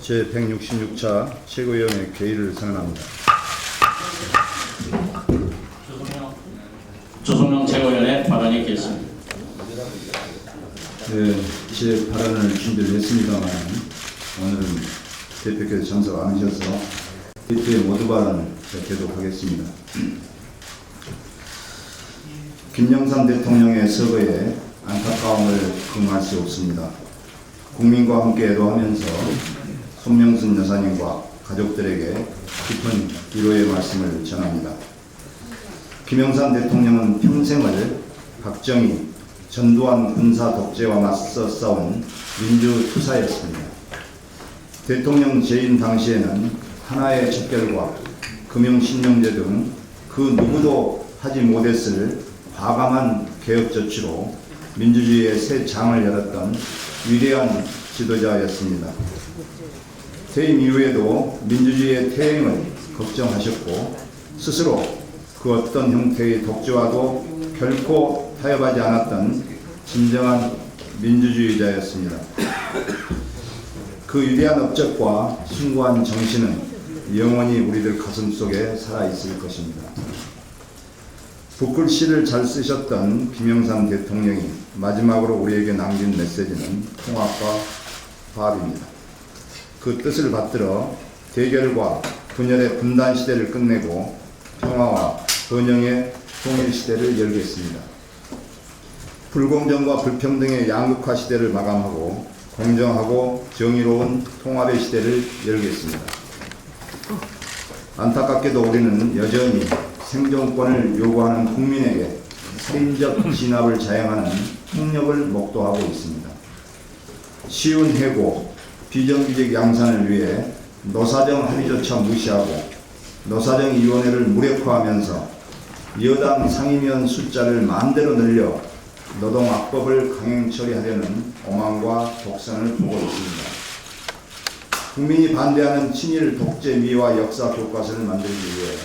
제166차 최고위원회 개의를 선언합니다. 조성명 최고위원의 발언이 있겠습니다. 네, 제 발언을 준비를 했습니다만 오늘은 대표께서 참석 안 하셔서 대표의 모두 발언을 계속하겠습니다. 김영삼 대통령의 서거에 안타까움을 금할 수 없습니다. 국민과 함께 애도하면서 손명순 여사님과 가족들에게 깊은 위로의 말씀을 전합니다. 김영삼 대통령은 평생을 박정희, 전두환 군사 독재와 맞서 싸운 민주투사였습니다. 대통령 재임 당시에는 하나의 척결과 금융신용제 등 그 누구도 하지 못했을 과감한 개혁 조치로 민주주의의 새 장을 열었던 위대한 지도자였습니다. 퇴임 이후에도 민주주의의 퇴행을 걱정하셨고 스스로 그 어떤 형태의 독재와도 결코 타협하지 않았던 진정한 민주주의자였습니다. 그 위대한 업적과 숭고한 정신은 영원히 우리들 가슴속에 살아있을 것입니다. 붓글씨를 잘 쓰셨던 김영삼 대통령이 마지막으로 우리에게 남긴 메시지는 통합과 화합입니다. 그 뜻을 받들어 대결과 분열의 분단 시대를 끝내고 평화와 번영의 통일 시대를 열겠습니다. 불공정과 불평등의 양극화 시대를 마감하고 공정하고 정의로운 통합의 시대를 열겠습니다. 안타깝게도 우리는 여전히 생존권을 요구하는 국민에게 살인적 진압을 자행하는 폭력을 목도하고 있습니다. 쉬운 해고, 비정규직 양산을 위해 노사정 합의조차 무시하고 노사정위원회를 무력화하면서 여당 상임위원 숫자를 마음대로 늘려 노동악법을 강행 처리하려는 오만과 독선을 보고 있습니다. 국민이 반대하는 친일 독재미와 역사 교과서를 만들기 위해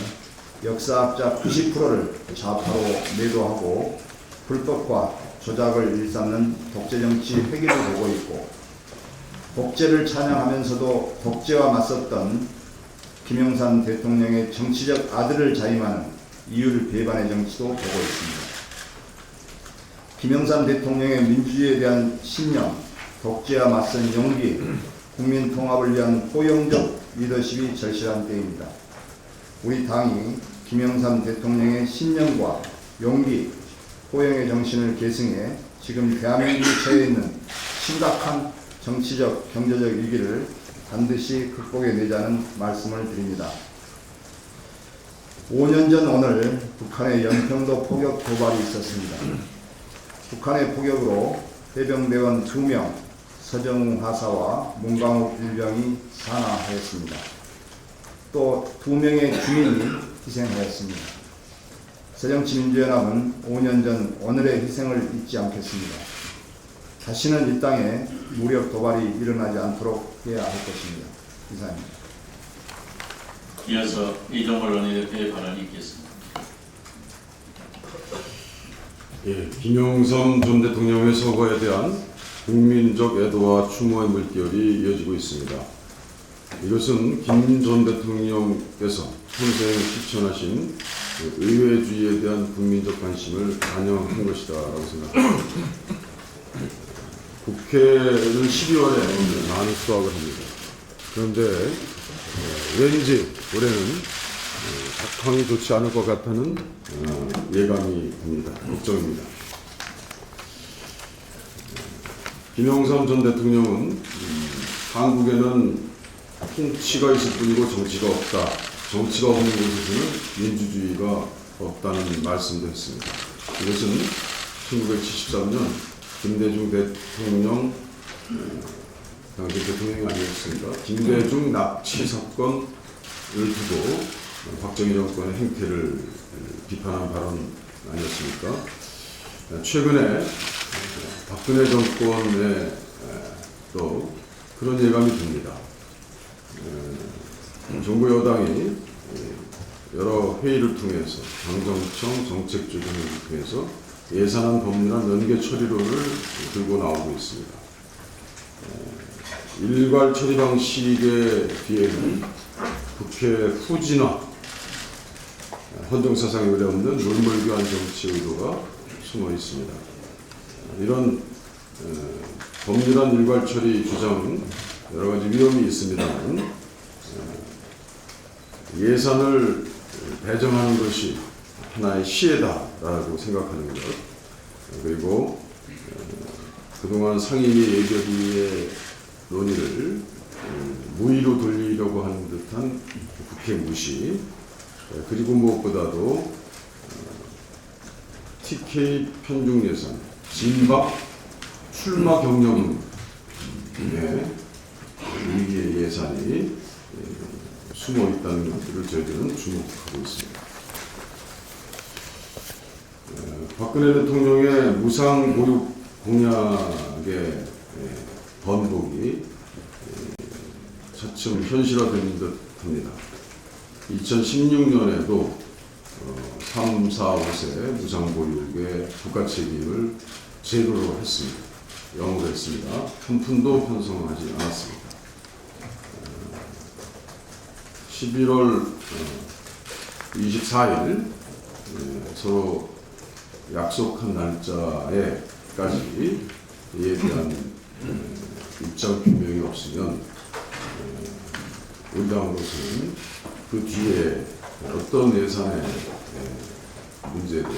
역사학자 90%를 좌파로 매도하고 불법과 조작을 일삼는 독재정치 회기를 보고 있고 독재를 찬양하면서도 독재와 맞섰던 김영삼 대통령의 정치적 아들을 자임하는 이율 배반의 정치도 보고 있습니다. 김영삼 대통령의 민주주의에 대한 신념, 독재와 맞선 용기, 국민 통합을 위한 포용적 리더십이 절실한 때입니다. 우리 당이 김영삼 대통령의 신념과 용기, 포용의 정신을 계승해 지금 대한민국에 처해 있는 심각한 정치적, 경제적 위기를 반드시 극복해내자는 말씀을 드립니다. 5년 전 오늘 북한의 연평도 포격 도발이 있었습니다. 북한의 포격으로 해병대원 2명, 서정우 하사와 문강욱 일병이 사망하였습니다. 또 2명의 주민이 희생하였습니다. 새정치민주연합은 5년 전 오늘의 희생을 잊지 않겠습니다. 다시는 이 땅에 무력 도발이 일어나지 않도록 해야 할 것입니다. 이상입니다. 이어서 이종걸 원내대표의 발언이 있겠습니다. 예, 김영삼 전 대통령의 서거에 대한 국민적 애도와 추모의 물결이 이어지고 있습니다. 이것은 김 전 대통령께서 평생 실천하신 의회주의에 대한 국민적 관심을 반영한 것이다라고 생각합니다. 국회를 12월에 많이 수확을 합니다. 그런데 왠지 올해는 작황이 좋지 않을 것 같다는 예감이 듭니다. 걱정입니다. 김영삼 전 대통령은 한국에는 통치가 있을 뿐이고 정치가 없다. 정치가 없는 곳에서는 민주주의가 없다는 말씀도 했습니다. 이것은 1973년 김대중 대통령, 당시 대통령이 아니었습니까? 김대중 납치 사건을 두고 박정희 정권의 행태를 비판한 발언 아니었습니까? 최근에 박근혜 정권에 또 그런 예감이 듭니다. 정부 여당이 여러 회의를 통해서 당정청 정책조정을 통해서 예산안 법률안 연계 처리론을 들고 나오고 있습니다. 일괄 처리 방식의 뒤에는 국회 후진화, 헌정사상에 의뢰 없는 물물교환 정치 의도가 숨어 있습니다. 이런 법률안 일괄 처리 주장은 여러 가지 위험이 있습니다만 예산을 배정하는 것이 하나의 시혜다라고 생각하는 것, 그리고 그동안 상임위 예결위의 논의를 무의로 돌리려고 하는 듯한 국회 무시, 그리고 무엇보다도 TK 편중 예산, 진박 출마 경력의 위기의 예산이 숨어 있다는 것들을 저희들은 주목하고 있습니다. 박근혜 대통령의 무상보육 공약의 번복이 차츰 현실화된 듯합니다. 2016년에도 3, 4, 5세 무상보육의 국가 책임을 제도로 했습니다. 영으로 했습니다. 한 푼도 편성하지 않았습니다. 11월 24일 서로 약속한 날짜에까지 이에 대한 입장 규명이 없으면 우리 당으로서는 그 뒤에 어떤 예산의 문제도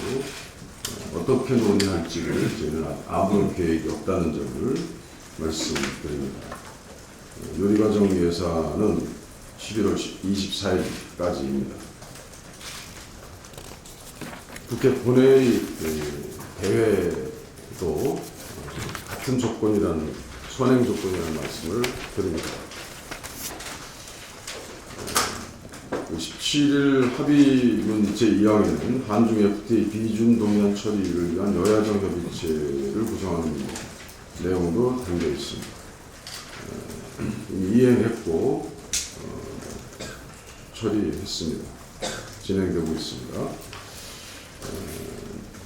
어떻게 논의할지를 저희는 아무런 계획이 없다는 점을 말씀드립니다. 요리과정 예산은 11월 24일까지입니다. 국회 본회의 대회도 같은 조건이라는, 선행 조건이라는 말씀을 드립니다. 17일 합의문 제2항에는 한중 FTA 비준 동의안 처리를 위한 여야정 협의체를 구성하는 내용도 담겨 있습니다. 이미 이행했고 처리했습니다. 진행되고 있습니다.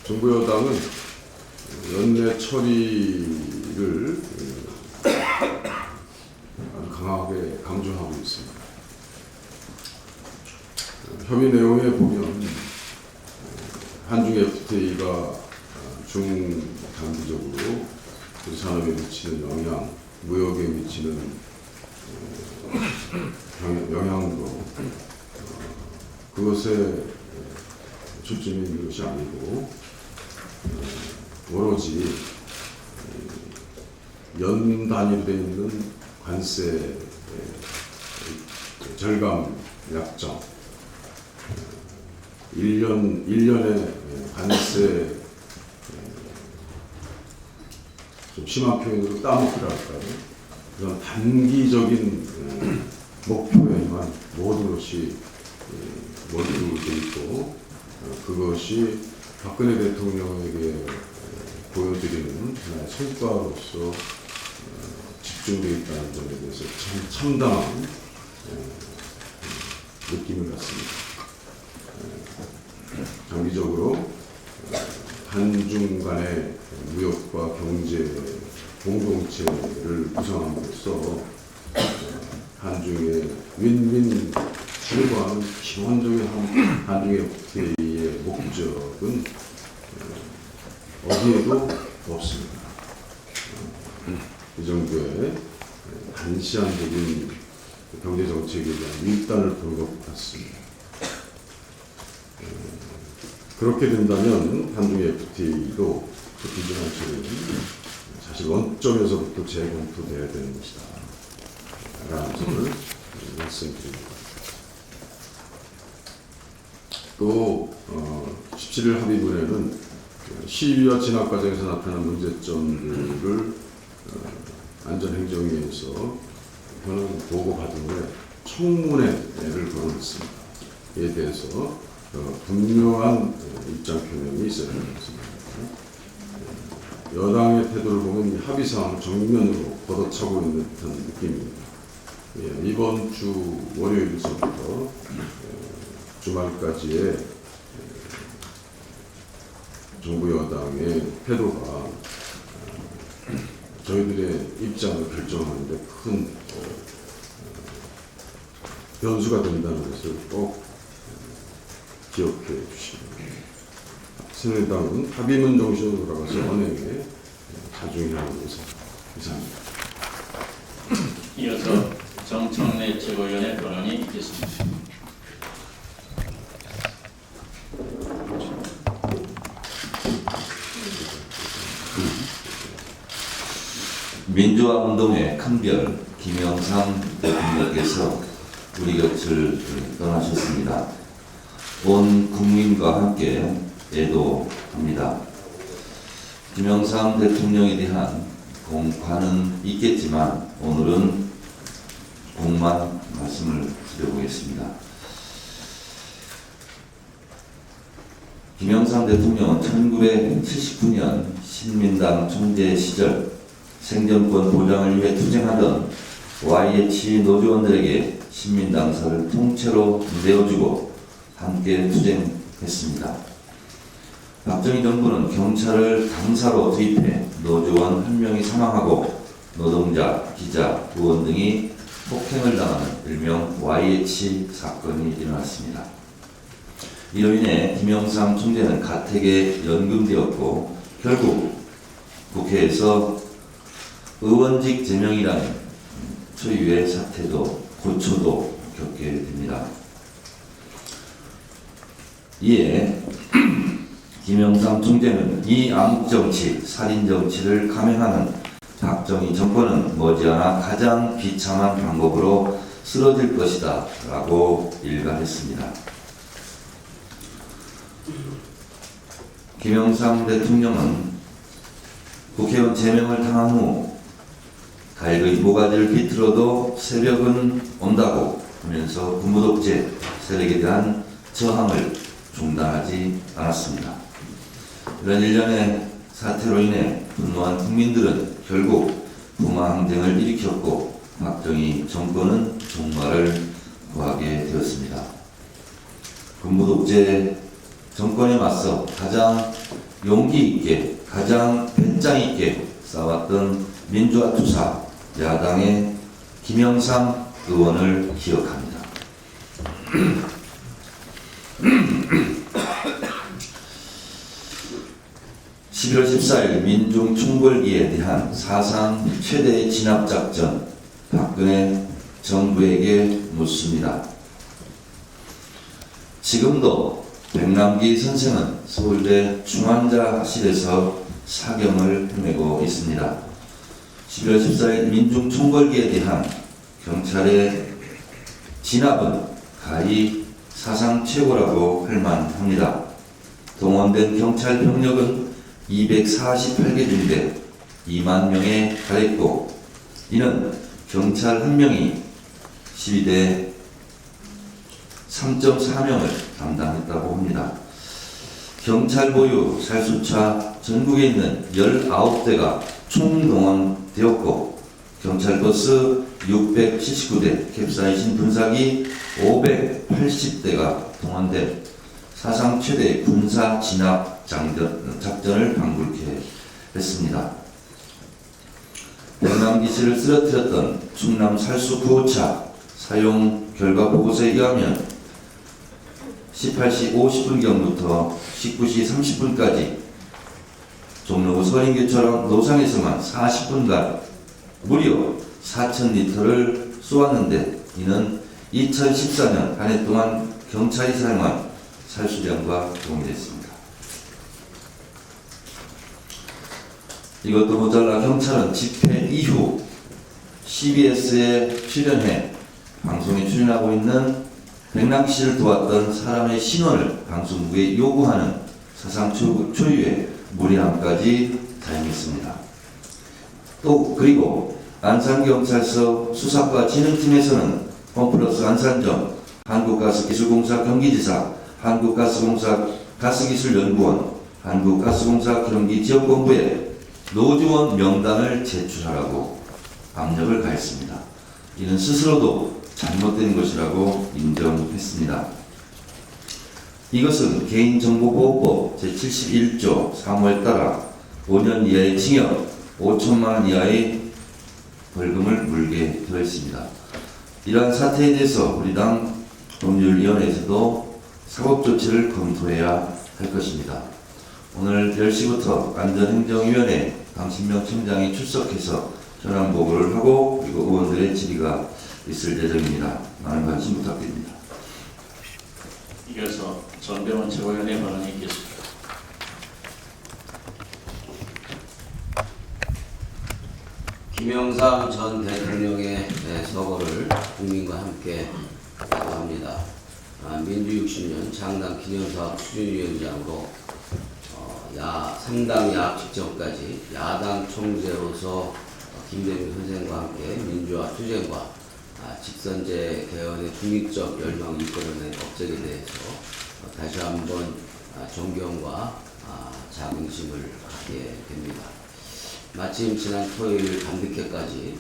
정부 여당은 연내 처리를 강하게 강조하고 있습니다. 협의 내용에 보면 한중 FTA가 중단기적으로 우리 산업에 미치는 영향, 무역에 미치는 영향도 그것에 초점이 있는 것이 아니고 오로지 연 단위로 되어 있는 관세 절감 약정, 1년의 관세, 좀 심한 표현으로 따먹기라 할까요? 그런 단기적인 목표에만 모든 것이 몰두되어 있고 그것이 박근혜 대통령에게 보여드리는 하나의 성과로서 집중되어 있다는 점에 대해서 참 참담한 느낌을 갖습니다. 장기적으로 한중 간의 무역과 경제 공동체를 구성함으로써 한중의 윈윈 실과하는 기본적인 한중의 FTA의 목적은 어디에도 없습니다. 이 정도의 단시한적인 경제정책에 대한 밀단을 보는 것 같습니다. 그렇게 된다면 한중의 FTA도 그 비준한 처리는 사실 원점에서부터 재검토돼야 되는 것이다 라는 점을 말씀드립니다. 또 17일 합의문에는 시위와 진압 과정에서 나타난 문제점들을 안전행정위에서 현황 보고받은 후에 청문회를 거론했습니다. 이에 대해서 분명한 입장 표명이 있어야 되겠습니다. 여당의 태도를 보면 합의사항을 정면으로 걷어차고 있는 듯한 느낌입니다. 이번 주 월요일서부터 주말까지의 정부 여당의 태도가 저희들의 입장을 결정하는데 큰 변수가 된다는 것을 꼭 기억해 주시기 바랍니다. 새누리당은 합의문 정신으로 돌아가서 언행에 자중해야 하는 것은 이상입니다. 이어서 정청래 최고위원의 발언이 있겠습니다. 민주화 운동의 큰별 김영삼 대통령께서 우리 곁을 떠나셨습니다. 온 국민과 함께 애도합니다. 김영삼 대통령에 대한 공과는 있겠지만 오늘은 공만 말씀을 드려보겠습니다. 김영삼 대통령은 1979년 신민당 총재 시절 생존권 보장을 위해 투쟁하던 YH 노조원들에게 신민당사를 통째로 내어주고 함께 투쟁했습니다. 박정희 정부는 경찰을 당사로 투입해 노조원 1명이 사망하고 노동자, 기자, 의원 등이 폭행을 당하는 일명 YH 사건이 일어났습니다. 이로 인해 김영삼 총재는 가택에 연금되었고 결국 국회에서 의원직 제명이라는 초유의 사태도 고초도 겪게 됩니다. 이에 김영삼 총재는 이 암흑정치, 살인정치를 감행하는 박정희 정권은 머지않아 가장 비참한 방법으로 쓰러질 것이다 라고 일갈했습니다. 김영삼 대통령은 국회의원 제명을 당한 후 갈의 모가지를 비틀어도 새벽은 온다고 하면서 군부독재 세력에 대한 저항을 중단하지 않았습니다. 이런 일련의 사태로 인해 분노한 국민들은 결국 부마항쟁을 일으켰고 박정희 정권은 종말을 구하게 되었습니다. 군부독재 정권에 맞서 가장 용기 있게, 가장 배짱 있게 싸웠던 민주화 투사 야당의 김영삼 의원을 기억합니다. 11월 14일 민중 총궐기에 대한 사상 최대의 진압작전, 박근혜 정부에게 묻습니다. 지금도 백남기 선생은 서울대 중환자실에서 사경을 헤매고 있습니다. 11월 14일 민중 총궐기에 대한 경찰의 진압은 가히 사상 최고라고 할 만합니다. 동원된 경찰 병력은 248개 중대 2만 명에 달했고 이는 경찰 1명이 12대 3.4명을 담당했다고 합니다. 경찰 보유 살수차 전국에 있는 19대가 총동원되었고 경찰버스 679대, 캡사이신 분사기 580대가 동원돼 사상 최대 군사 진압 작전을 방불케 했습니다. 백남기씨를 쓰러뜨렸던 충남 살수 9호차 사용 결과 보고서에 의하면 18시 50분경부터 19시 30분까지 종로구 서인교처럼 노상에서만 40분간 무려 4,000리터를 쏘았는데 이는 2014년 한 해 동안 경찰이 사용한 살수량과 동일했습니다. 이것도 모자라 경찰은 집회 이후 CBS에 출연해 방송에 출연하고 있는 백남기씨를 도왔던 사람의 신원을 방송국에 요구하는 사상 초유의 무리함까지 다행했습니다. 또 그리고 안산경찰서 수사과 진흥팀에서는 홈플러스 안산점, 한국가스기술공사 경기지사, 한국가스공사 가스기술연구원, 한국가스공사 경기지역본부에 노조원 명단을 제출하라고 압력을 가했습니다. 이는 스스로도 잘못된 것이라고 인정했습니다. 이것은 개인정보보호법 제71조 3호에 따라 5년 이하의 징역 5천만 원 이하의 벌금을 물게 되어 있습니다. 이러한 사태에 대해서 우리 당 법률위원회에서도 사법 조치를 검토해야 할 것입니다. 오늘 10시부터 안전행정위원회 강신명 청장이 출석해서 현안보고를 하고 그리고 의원들의 질의가 있을 예정입니다. 많은 관심 부탁드립니다. 이어서 전병헌 최고위원의 발언이 있겠습니다. 김영삼 전 대통령의 서거를 국민과 함께 합니다. 민주 60년 창당 기념사업 추진위원장으로 3당 야합 직전까지 야당 총재로서 김대중 선생과 함께 민주화 투쟁과 직선제 개헌의 중립적 열망 이끌어낸 업적에 대해서 다시 한번 존경과 자긍심을 갖게 됩니다. 마침 지난 토요일 밤늦게까지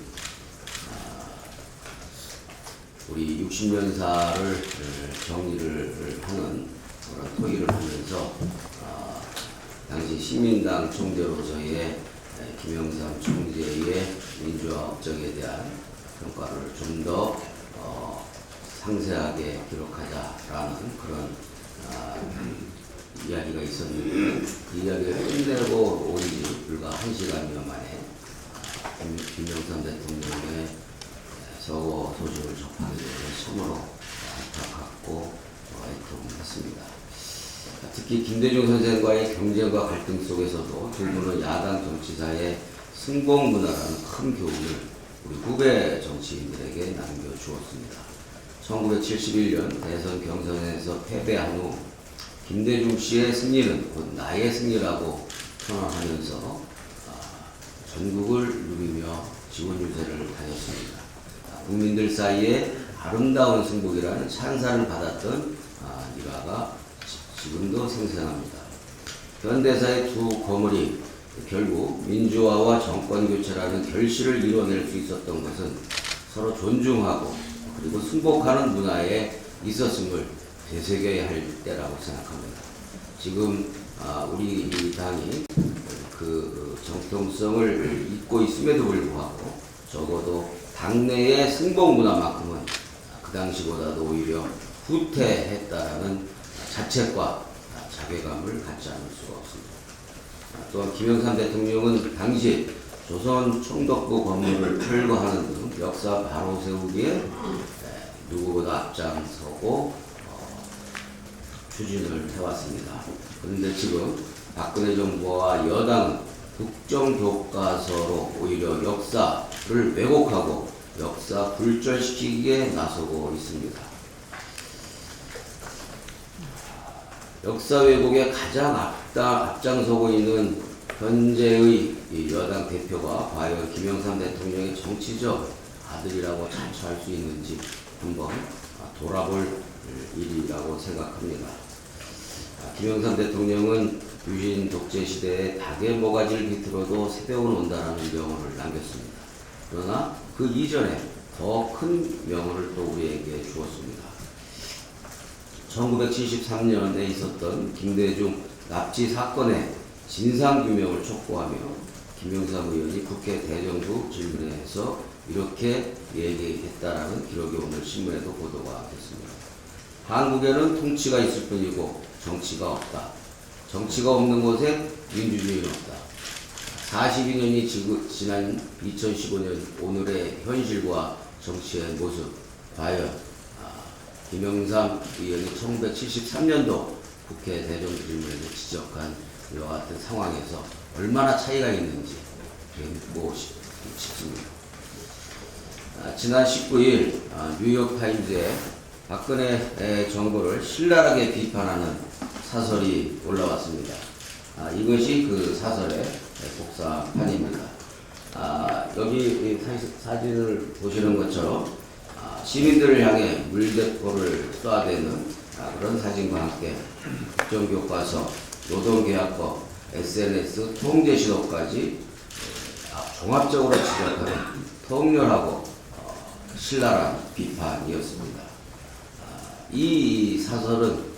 우리 60년사를 정리를 하는 그런 토의를 하면서 당시 시민당 총재로서의 김영삼 총재의 민주화 업적에 대한 평가를 좀 더 상세하게 기록하자라는 그런 이야기가 있었는데 그 이야기를 끝내고 온 지 불과 1시간여 만에 김영삼 대통령의 서거 소식을 접하게 되어 참으로 안타깝고 애통했습니다. 특히 김대중 선생과의 경쟁과 갈등 속에서도 두 분은 야당 정치사의 승복 문화라는 큰 교훈을 우리 후배 정치인들에게 남겨주었습니다. 1971년 대선 경선에서 패배한 후 김대중 씨의 승리는 곧 나의 승리라고 선언하면서 전국을 누비며 지원 유세를 다녔습니다. 국민들 사이에 아름다운 승복이라는 찬사를 받았던 일화가 지금도 생생합니다. 현대사의 두 거물이 결국 민주화와 정권교체라는 결실을 이뤄낼 수 있었던 것은 서로 존중하고 그리고 승복하는 문화에 있었음을 되새겨야 할 때라고 생각합니다. 지금 우리 이 당이 그 정통성을 잊고 있음에도 불구하고 적어도 당내의 승복 문화만큼은 그 당시보다도 오히려 후퇴했다라는 자책과 자괴감을 갖지 않을 수가 없습니다. 또한 김영삼 대통령은 당시 조선 총독부 건물을 철거하는 등 역사 바로 세우기에 누구보다 앞장서고 추진을 해왔습니다. 그런데 지금 박근혜 정부와 여당은 국정교과서로 오히려 역사를 왜곡하고 역사 불절시키기에 나서고 있습니다. 역사 왜곡에 가장 앞장서고 있는 현재의 여당 대표가 과연 김영삼 대통령의 정치적 아들이라고 자처할 수 있는지 한번 돌아볼 일이라고 생각합니다. 김영삼 대통령은 유신 독재 시대에 닭의 모가지를 비틀어도 새벽은 온다라는 명언을 남겼습니다. 그러나 그 이전에 더 큰 명언을 또 우리에게 주었습니다. 1973년에 있었던 김대중 납치 사건의 진상규명을 촉구하며 김영삼 의원이 국회 대정부 질문에서 이렇게 얘기했다라는 기록이 오늘 신문에도 보도가 됐습니다. 한국에는 통치가 있을 뿐이고 정치가 없다. 정치가 없는 곳에 민주주의는 없다. 42년이 지난 2015년 오늘의 현실과 정치의 모습, 과연 김영삼 의원이 1973년도 국회 대정부질문에서 지적한 이와 같은 상황에서 얼마나 차이가 있는지 묻고 싶습니다. 지난 19일 뉴욕타임즈에 박근혜 정부를 신랄하게 비판하는 사설이 올라왔습니다. 이것이 그 사설의 복사판입니다. 여기 사진을 보시는 것처럼 시민들을 향해 물대포를 쏘아대는 그런 사진과 함께 국정교과서, 노동계약법, SNS 통제시도까지 종합적으로 지적하는 통렬하고 신랄한 비판이었습니다. 이 사설은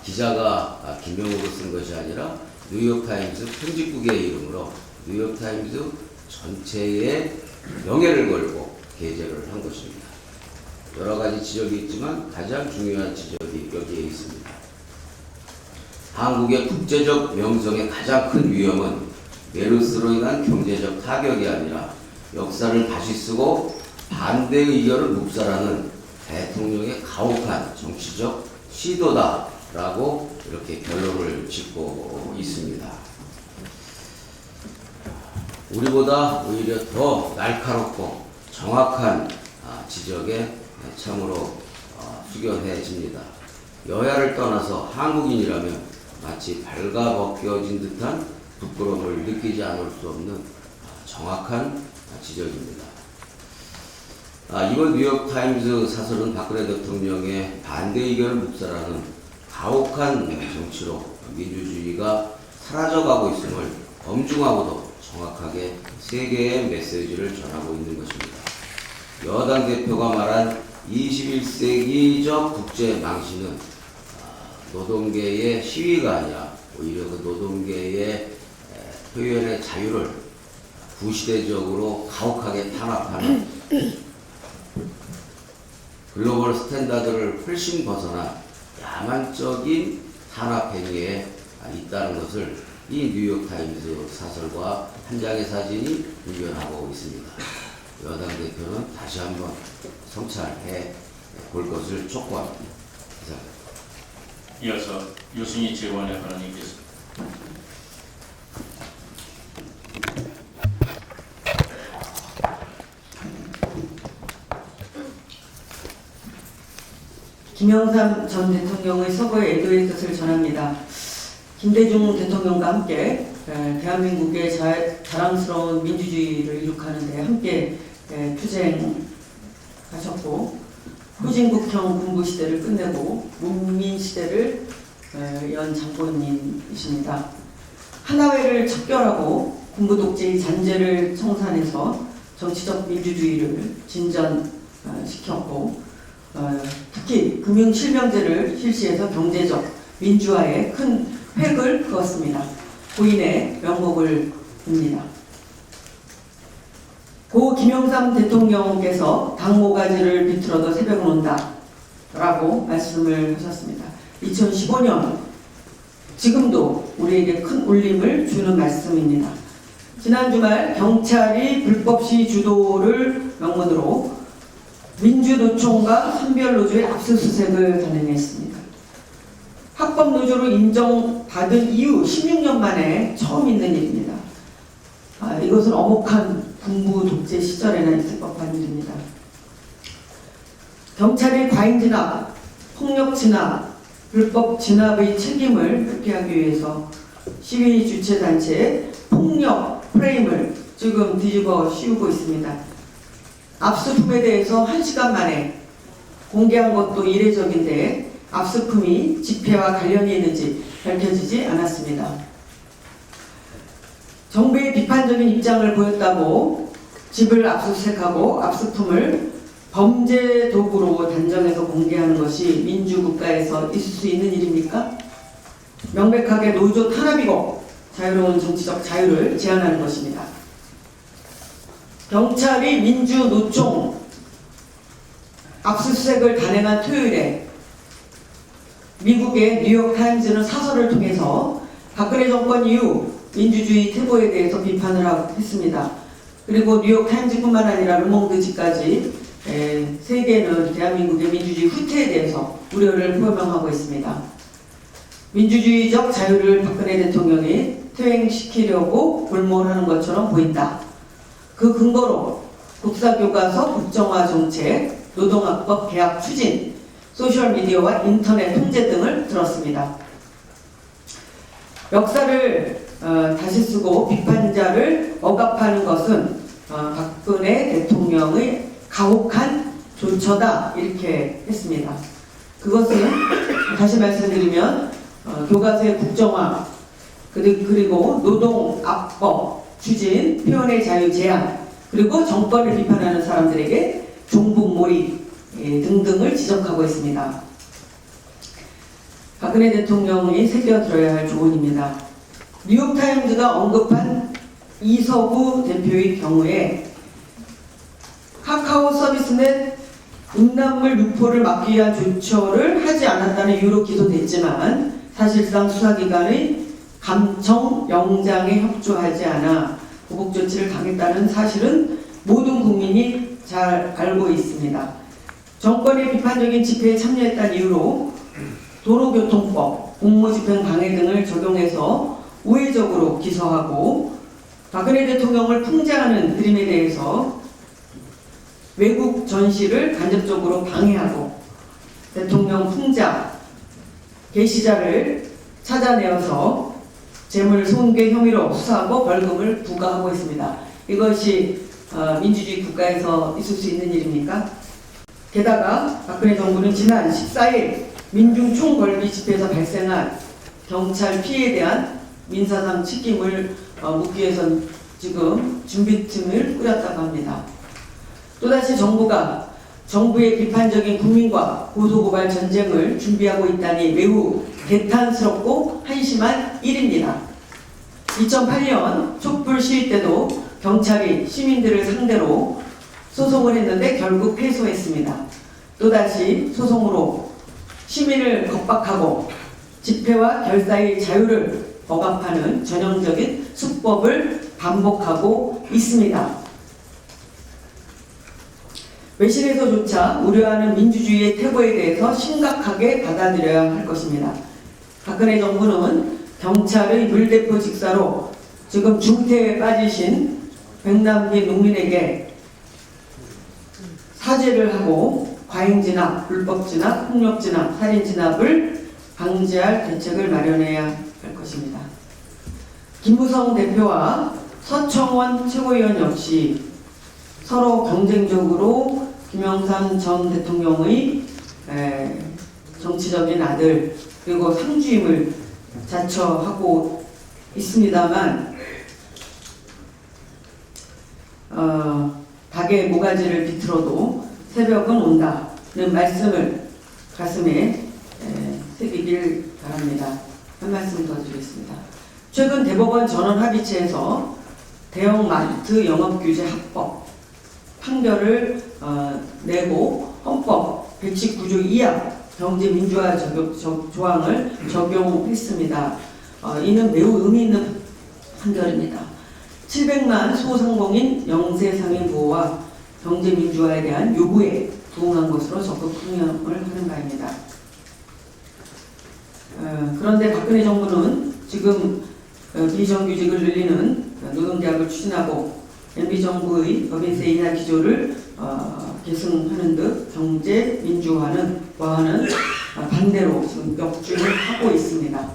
기자가 김명호로 쓴 것이 아니라 뉴욕타임즈 편집국의 이름으로 뉴욕타임즈 전체의 명예를 걸고 게재를 한 것입니다. 여러 가지 지적이 있지만 가장 중요한 지적이 여기에 있습니다. 한국의 국제적 명성의 가장 큰 위험은 메르스로 인한 경제적 타격이 아니라 역사를 다시 쓰고 반대 의견을 묵살하는 대통령의 가혹한 정치적 시도다라고 이렇게 결론을 짓고 있습니다. 우리보다 오히려 더 날카롭고 정확한 지적에 참으로 숙연해집니다. 여야를 떠나서 한국인이라면 마치 발가벗겨진 듯한 부끄러움을 느끼지 않을 수 없는 정확한 지적입니다. 이번 뉴욕타임즈 사설은 박근혜 대통령의 반대 의견을 묵살하는 가혹한 정치로 민주주의가 사라져가고 있음을 엄중하고도 정확하게 세계의 메시지를 전하고 있는 것입니다. 여당 대표가 말한 21세기적 국제 망신은 노동계의 시위가 아니라 오히려 그 노동계의 표현의 자유를 구시대적으로 가혹하게 탄압하는 글로벌 스탠다드를 훨씬 벗어난 야만적인 탄압 행위에 있다는 것을 이 뉴욕타임즈 사설과 한 장의 사진이 의견하고 있습니다. 여당 대표는 다시 한번 성찰해 볼 것을 촉구합니다. 이상입니다. 이어서 유승희 최고위원의 발언이 있겠습니다. 김영삼 전 대통령의 서거에 애도의 뜻을 전합니다. 김대중 대통령과 함께 대한민국의 자랑스러운 민주주의를 이룩하는 데 함께 투쟁하셨고 후진국형 군부시대를 끝내고 문민시대를 연 장본인이십니다. 하나회를 척결하고 군부독재의 잔재를 청산해서 정치적 민주주의를 진전시켰고 특히 금융실명제를 실시해서 경제적 민주화에 큰 획을 그었습니다. 고인의 명복을 빕니다. 고 김영삼 대통령께서 당모가지를 비틀어도 새벽은 온다 라고 말씀을 하셨습니다. 2015년 지금도 우리에게 큰 울림을 주는 말씀입니다. 지난 주말 경찰이 불법 시위 주도를 명분으로 민주노총과 선별노조의 압수수색을 단행했습니다. 합법노조로 인정받은 이후 16년 만에 처음 있는 일입니다. 이것은 엄혹한 군부 독재 시절에나 있을 법한 일입니다. 경찰의 과잉 진압, 폭력 진압, 불법 진압의 책임을 회피하기 위해서 시위 주최단체의 폭력 프레임을 지금 뒤집어 씌우고 있습니다. 압수품에 대해서 1시간 만에 공개한 것도 이례적인데 압수품이 집회와 관련이 있는지 밝혀지지 않았습니다. 정부의 비판적인 입장을 보였다고 집을 압수수색하고 압수품을 범죄 도구로 단정해서 공개하는 것이 민주국가에서 있을 수 있는 일입니까? 명백하게 노조 탄압이고 자유로운 정치적 자유를 제한하는 것입니다. 경찰이 민주노총 압수수색을 단행한 토요일에 미국의 뉴욕타임즈는 사설을 통해서 박근혜 정권 이후 민주주의 퇴보에 대해서 비판을 했습니다. 그리고 뉴욕타임즈뿐만 아니라 르몽드지까지 세계는 대한민국의 민주주의 후퇴에 대해서 우려를 표명하고 있습니다. 민주주의적 자유를 박근혜 대통령이 퇴행시키려고 골몰하는 것처럼 보인다. 그 근거로 국사교과서 국정화 정책, 노동학법 개혁 추진, 소셜미디어와 인터넷 통제 등을 들었습니다. 역사를 다시 쓰고 비판자를 억압하는 것은 박근혜 대통령의 가혹한 조처다 이렇게 했습니다. 그것은 다시 말씀드리면 교과서의 국정화 그리고 노동학법 추진, 표현의 자유 제한 그리고 정권을 비판하는 사람들에게 종북몰이 등등을 지적하고 있습니다. 박근혜 대통령이 새겨들어야 할 조언입니다. 뉴욕타임즈가 언급한 이서구 대표의 경우에 카카오 서비스넷 음란물 유포를 막기 위한 조처를 하지 않았다는 이유로 기소됐지만 사실상 수사기관의 감청 영장에 협조하지 않아 보복 조치를 당했다는 사실은 모든 국민이 잘 알고 있습니다. 정권의 비판적인 집회에 참여했다는 이유로 도로교통법, 공무집행 방해 등을 적용해서 우회적으로 기소하고 박근혜 대통령을 풍자하는 그림에 대해서 외국 전시를 간접적으로 방해하고 대통령 풍자 게시자를 찾아내어서 재물 손괴 혐의로 수사하고 벌금을 부과하고 있습니다. 이것이 민주주의 국가에서 있을 수 있는 일입니까? 게다가 박근혜 정부는 지난 14일 민중 총궐기 집회에서 발생한 경찰 피해에 대한 민사상 책임을 묻기 위해서 지금 준비팀을 꾸렸다고 합니다. 또다시 정부의 비판적인 국민과 고소고발 전쟁을 준비하고 있다니 매우 개탄스럽고 한심한 일입니다. 2008년 촛불 시위 때도 경찰이 시민들을 상대로 소송을 했는데 결국 패소했습니다. 또다시 소송으로 시민을 겁박하고 집회와 결사의 자유를 억압하는 전형적인 수법을 반복하고 있습니다. 외신에서조차 우려하는 민주주의의 퇴보에 대해서 심각하게 받아들여야 할 것입니다. 박근혜 정부는 경찰의 물대포 직사로 지금 중태에 빠지신 백남기 농민에게 사죄를 하고 과잉진압, 불법진압, 폭력진압, 살인진압을 방지할 대책을 마련해야 할 것입니다. 김무성 대표와 서청원 최고위원 역시 서로 경쟁적으로 김영삼 전 대통령의 정치적인 아들 그리고 상주임을 자처하고 있습니다만 닭의 모가지를 비틀어도 새벽은 온다는 말씀을 가슴에 새기길 바랍니다. 한 말씀 더 드리겠습니다. 최근 대법원 전원합의체에서 대형마트 영업규제 합법 판결을 내고 헌법 119조 2하 경제민주화 조항을 적용했습니다. 이는 매우 의미 있는 판결입니다. 700만 소상공인 영세상인 보호와 경제민주화에 대한 요구에 부응한 것으로 적극 항의를 하는 바입니다. 그런데 박근혜 정부는 지금 비정규직을 늘리는 노동계약을 추진하고 MB정부의 법인세 인하 기조를 계승하는 듯 경제 민주화는 반대로 지금 역주행을 하고 있습니다.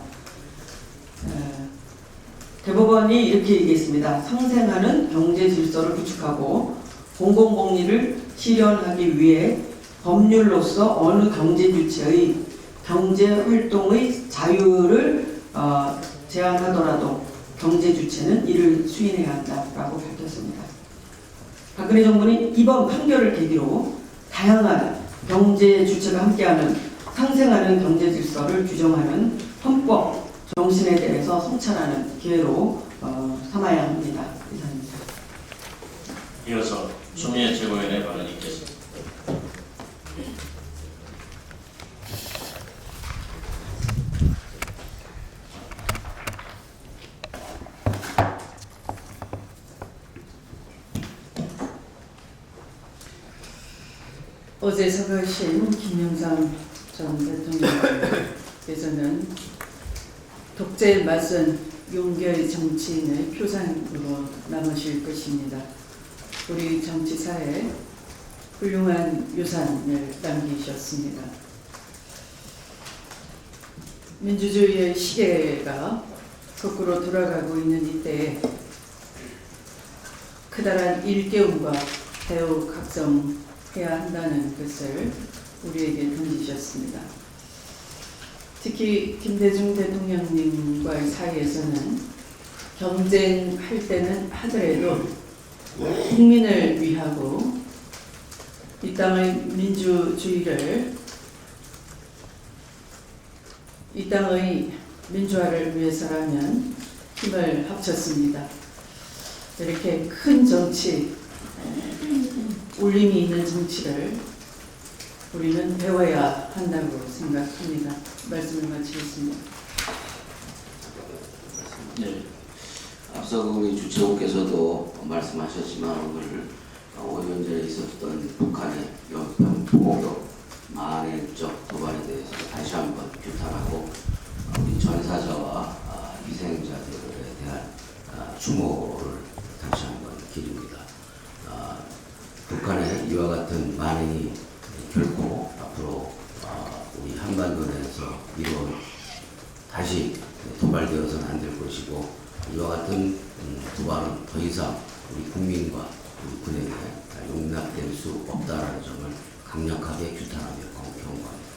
대법원이 이렇게 얘기했습니다. 상생하는 경제 질서를 구축하고 공공복리를 실현하기 위해 법률로서 어느 경제 주체의 경제 활동의 자유를 제한하더라도 경제 주체는 이를 수인해야 한다라고 밝혔습니다. 박근혜 정부는 이번 판결을 계기로 다양한 경제 주체가 함께하는 상생하는 경제 질서를 규정하는 헌법 정신에 대해서 성찰하는 기회로 삼아야 합니다. 이상입니다. 이어서 추미애 최고위원의 발언이 있겠습니다. 어제 사과하신 김영삼 전 대통령께서는 독재에 맞선 용기의 정치인의 표상으로 남으실 것입니다. 우리 정치사에 훌륭한 유산을 남기셨습니다. 민주주의의 시계가 거꾸로 돌아가고 있는 이때에 크다란 일깨움과 대우 각성해야 한다는 것을 우리에게 던지셨습니다. 특히 김대중 대통령님과의 사이에서는 경쟁할 때는 하더라도 국민을 위하고 이 땅의 민주주의를 이 땅의 민주화를 위해서라면 힘을 합쳤습니다. 이렇게 큰 정치, 울림이 있는 정치를 우리는 배워야 한다고 생각합니다. 말씀을 마치겠습니다. 네. 앞서 우리 주최국께서도 말씀하셨지만 오늘 5년 전에 있었던 북한의 연평 포격 만행적 도발에 대해서 다시 한번 규탄하고 우리 전사자와 희생자들에 대한 추모를 다시 한번 기립니다. 북한의 이와 같은 만행이 결코 앞으로 우리 한반도 내에서 다시 도발되어서는 안 될 것이고 이와 같은 도발은 더 이상 우리 국민과 우리 군에게 용납될 수 없다라는 점을 강력하게 규탄하며 경고합니다.